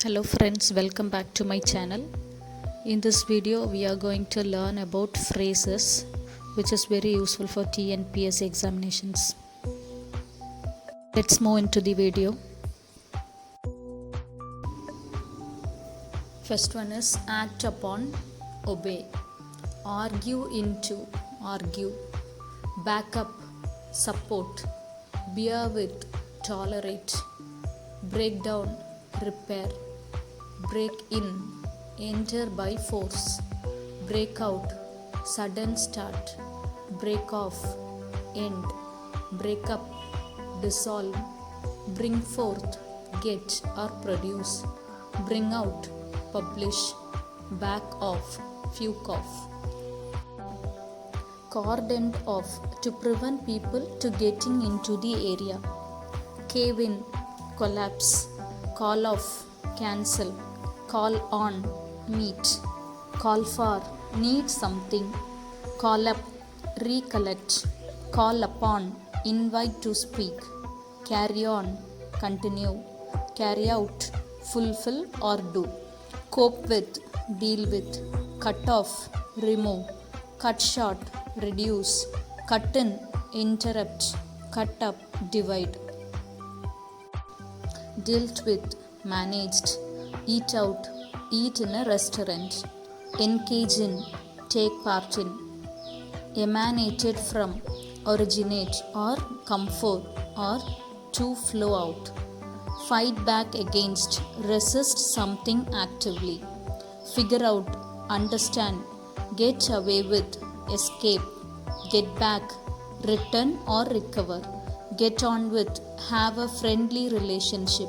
Hello friends, welcome back to my channel. In this video we are going to learn about phrases which is very useful for TNPSC examinations. Let's move into the video. First one is act upon, obey. Argue into, argue. Back up, support. Bear with, tolerate. Break down, repair. Break in, enter by force. Break out, sudden start. Break off, end. Break up, dissolve. Bring forth, get or produce. Bring out, publish. Back off, fuke off. Cordoned off, to prevent people to getting into the area. Cave in, collapse. Call off, cancel. Call on, meet. Call for, need something. Call up, recollect. Call upon, invite to speak. Carry on, continue. Carry out, fulfill or do. Cope with, deal with. Cut off, remove. Cut short, reduce. Cut in, interrupt. Cut up, divide. Dealt with, managed. Eat out, eat in a restaurant. Engage in, take part in. Emanated from, originate or come forth or to flow out. Fight back against, resist something actively. Figure out, understand. Get away with, escape. Get back, return or recover. Get on with, have a friendly relationship.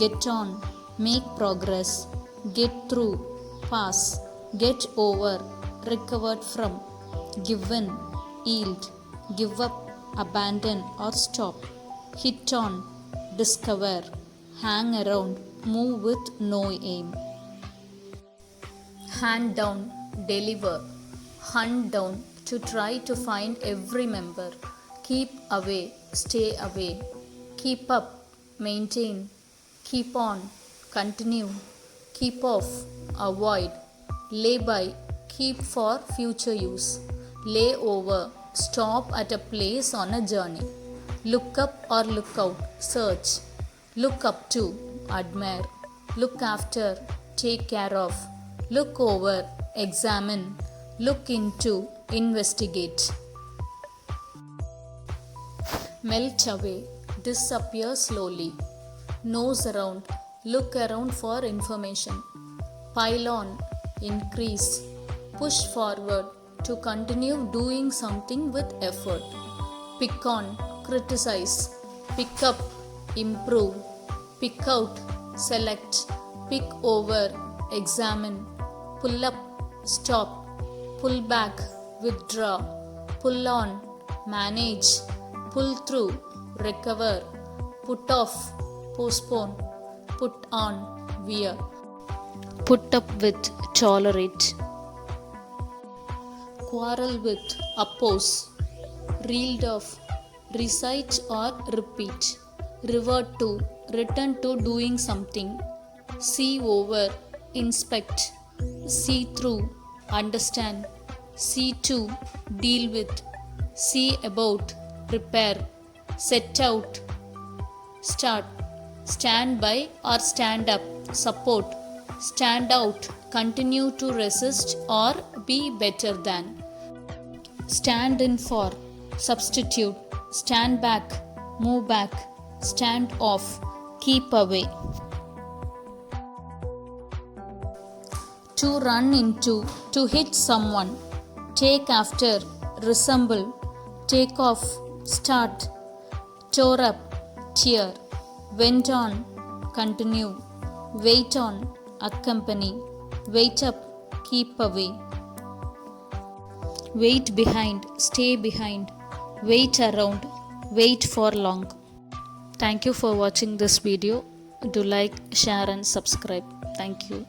Get on, make progress. Get through, pass. Get over, recovered from. Give in, yield. Give up, abandon or stop. Hit on, discover. Hang around, move with no aim. Hand down, deliver. Hunt down, to try to find every member. Keep away, stay away. Keep up, maintain. Keep on, continue. Keep off, avoid. Lay by, keep for future use. Lay over, stop at a place on a journey. Look up or look out, search. Look up to, admire. Look after, take care of. Look over, examine. Look into, investigate. Melt away, disappear slowly. Nose around, look around for information. Pile on, increase. Push forward, to continue doing something with effort. Pick on, criticize. Pick up, improve. Pick out, select. Pick over, examine. Pull up, stop. Pull back, withdraw. Pull on, manage. Pull through, recover. Put off, postpone. Put on, wear. Put up with, tolerate. Quarrel with, oppose. Reeled off, recite or repeat. Revert to, return to doing something. See over, inspect. See through, understand. See to, deal with. See about, prepare. Set out, start. Stand by or stand up, support. Stand out, continue to resist or be better than. Stand in for, substitute. Stand back, move back. Stand off, keep away. To run into, to hit someone. Take after, resemble. Take off, start. Tore up, tear. Went on, continue. Wait on, accompany. Wait up, keep away. Wait behind, stay behind. Wait around, wait for long. Thank you for watching this video. Do like, share and subscribe. Thank you.